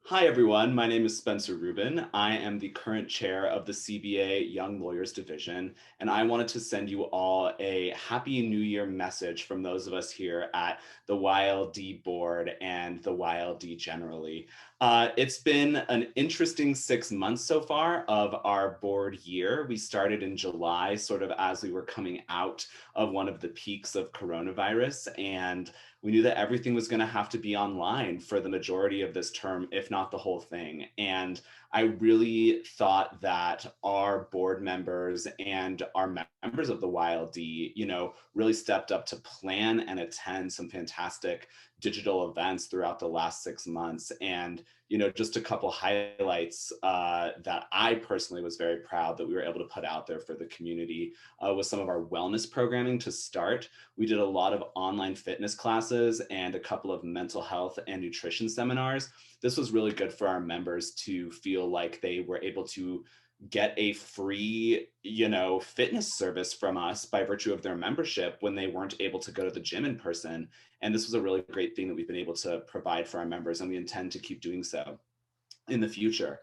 Hi, everyone. My name is Spencer Rubin. I am the current chair of the CBA Young Lawyers Division, and I wanted to send you all a Happy New Year message from those of us here at the YLD board and the YLD generally. It's been an interesting 6 months so far of our board year. We started in July, sort of as we were coming out of one of the peaks of coronavirus, and we knew that everything was going to have to be online for the majority of this term, if not the whole thing. And I really thought that our board members and our members of the YLD, really stepped up to plan and attend some fantastic digital events throughout the last 6 months. And just a couple highlights that I personally was very proud that we were able to put out there for the community was some of our wellness programming to start. We did a lot of online fitness classes and a couple of mental health and nutrition seminars. This was really good for our members to feel like they were able to get a free, fitness service from us by virtue of their membership when they weren't able to go to the gym in person. And this was a really great thing that we've been able to provide for our members, and we intend to keep doing so in the future.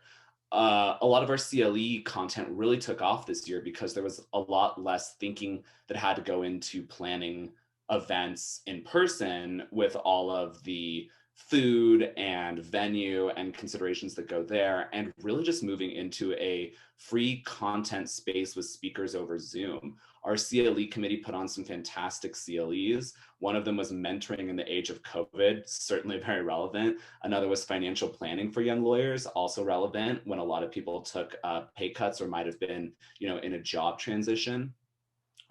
A lot of our CLE content really took off this year because there was a lot less thinking that had to go into planning events in person with all of the food and venue and considerations that go there, and really just moving into a free content space with speakers over Zoom. Our CLE committee put on some fantastic CLEs. One of them was mentoring in the age of COVID, certainly very relevant. Another was financial planning for young lawyers, also relevant when a lot of people took pay cuts or might have been, in a job transition.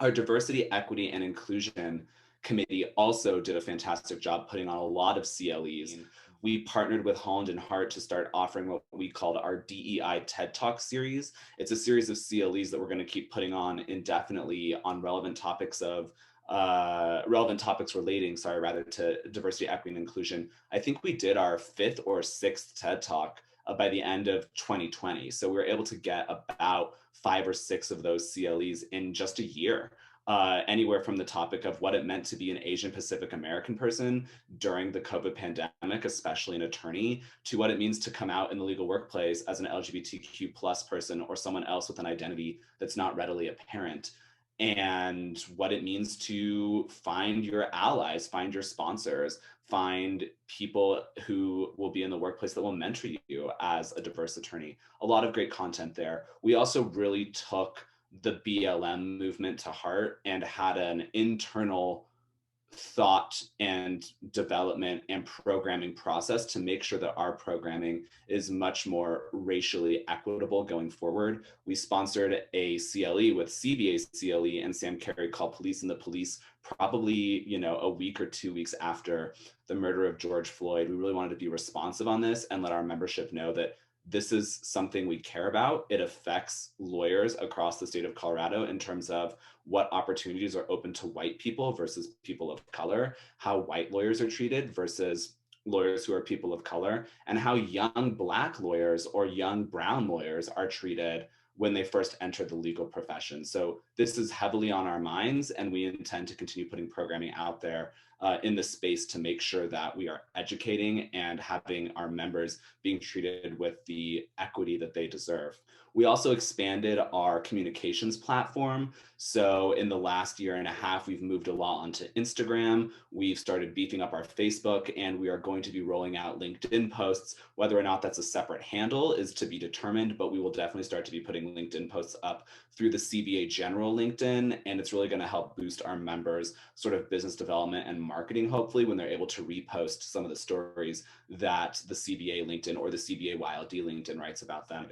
Our diversity, equity, and inclusion committee also did a fantastic job putting on a lot of CLEs. We partnered with Holland and Hart to start offering what we called our DEI TED Talk series. It's a series of CLEs that we're going to keep putting on indefinitely on relevant topics relating, to diversity, equity, and inclusion. I think we did our fifth or sixth TED Talk by the end of 2020. So we were able to get about 5 or 6 of those CLEs in just a year. Anywhere from the topic of what it meant to be an Asian Pacific American person during the COVID pandemic, especially an attorney, to what it means to come out in the legal workplace as an LGBTQ plus person or someone else with an identity that's not readily apparent, and what it means to find your allies, find your sponsors, find people who will be in the workplace that will mentor you as a diverse attorney. A lot of great content there. We also really took the BLM movement to heart and had an internal thought and development and programming process to make sure that our programming is much more racially equitable going forward. We sponsored a CLE with CBA CLE and Sam Carey called Police and the Police probably, a week or 2 weeks after the murder of George Floyd. We really wanted to be responsive on this and let our membership know that this is something we care about. It affects lawyers across the state of Colorado in terms of what opportunities are open to white people versus people of color, how white lawyers are treated versus lawyers who are people of color, and how young Black lawyers or young brown lawyers are treated when they first enter the legal profession. So this is heavily on our minds, and we intend to continue putting programming out there in the space to make sure that we are educating and having our members being treated with the equity that they deserve. We also expanded our communications platform. So in the last year and a half, we've moved a lot onto Instagram. We've started beefing up our Facebook, and we are going to be rolling out LinkedIn posts. Whether or not that's a separate handle is to be determined, but we will definitely start to be putting LinkedIn posts up through the CBA General LinkedIn, and it's really going to help boost our members' sort of business development and marketing, hopefully, when they're able to repost some of the stories that the CBA LinkedIn or the CBA YLD LinkedIn writes about them.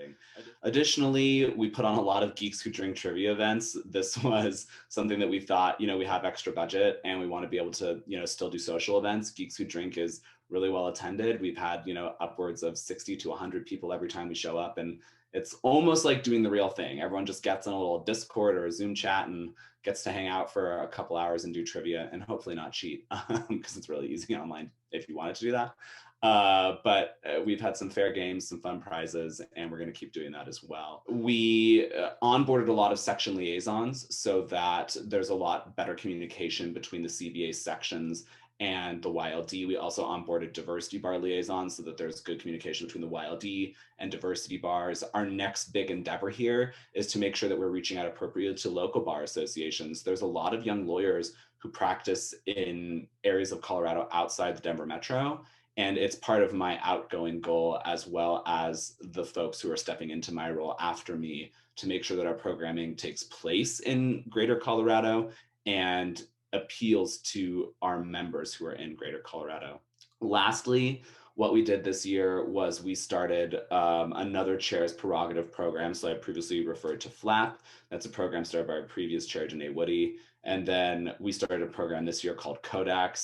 Additionally, we put on a lot of Geeks Who Drink trivia events. This was something that we thought, we have extra budget and we want to be able to, still do social events. Geeks Who Drink is really well attended. We've had, upwards of 60 to 100 people every time we show up, and it's almost like doing the real thing. Everyone just gets on a little Discord or a Zoom chat and gets to hang out for a couple hours and do trivia and hopefully not cheat because it's really easy online if you wanted to do that. But we've had some fair games, some fun prizes, and we're going to keep doing that as well. We onboarded a lot of section liaisons so that there's a lot better communication between the CBA sections and the YLD. We also onboarded diversity bar liaisons so that there's good communication between the YLD and diversity bars. Our next big endeavor here is to make sure that we're reaching out appropriately to local bar associations. There's a lot of young lawyers who practice in areas of Colorado outside the Denver metro. And it's part of my outgoing goal, as well as the folks who are stepping into my role after me, to make sure that our programming takes place in Greater Colorado and appeals to our members who are in Greater Colorado. Lastly, what we did this year was we started another chair's prerogative program. So I previously referred to FLAP. That's a program started by our previous chair, Janae Woody. And then we started a program this year called CODAC,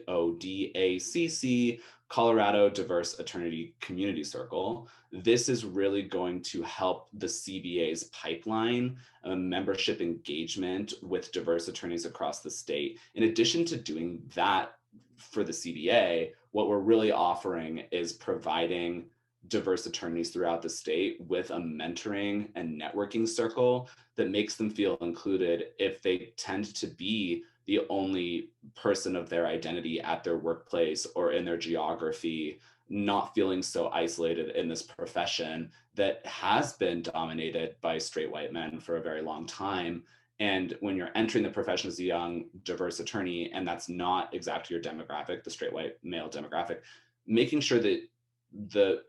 CODACC, Colorado Diverse Attorney Community Circle. This is really going to help the CBA's pipeline, membership engagement with diverse attorneys across the state. In addition to doing that for the CBA, what we're really offering is providing diverse attorneys throughout the state with a mentoring and networking circle that makes them feel included if they tend to be the only person of their identity at their workplace or in their geography, not feeling so isolated in this profession that has been dominated by straight white men for a very long time. And when you're entering the profession as a young, diverse attorney, and that's not exactly your demographic, the straight white male demographic, making sure that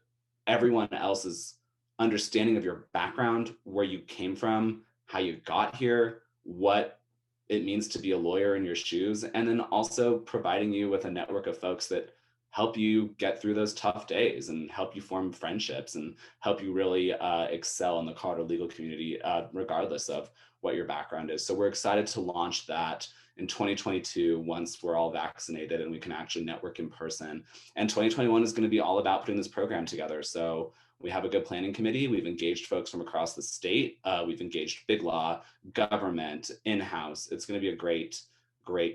everyone else's understanding of your background, where you came from, how you got here, what it means to be a lawyer in your shoes, and then also providing you with a network of folks that help you get through those tough days and help you form friendships and help you really excel in the Colorado legal community, regardless of what your background is. So we're excited to launch that in 2022 once we're all vaccinated and we can actually network in person. And 2021 is going to be all about putting this program together. So we have a good planning committee. We've engaged folks from across the state. We've engaged big law, government, in-house. It's going to be a great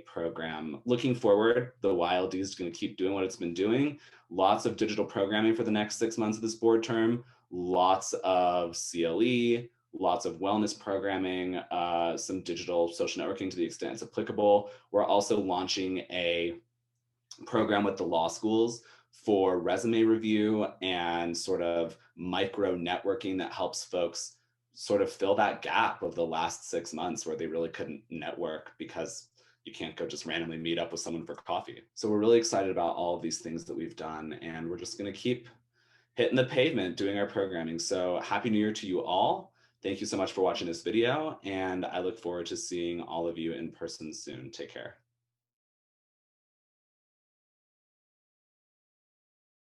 program. Looking forward, the YLD is going to keep doing what it's been doing. Lots of digital programming for the next 6 months of this board term, lots of CLE, lots of wellness programming, some digital social networking to the extent it's applicable. We're also launching a program with the law schools for resume review and sort of micro networking that helps folks sort of fill that gap of the last 6 months where they really couldn't network because you can't go just randomly meet up with someone for coffee. So we're really excited about all of these things that we've done, and we're just going to keep hitting the pavement doing our programming. So happy New Year to you all. Thank you so much for watching this video, and I look forward to seeing all of you in person soon. Take care.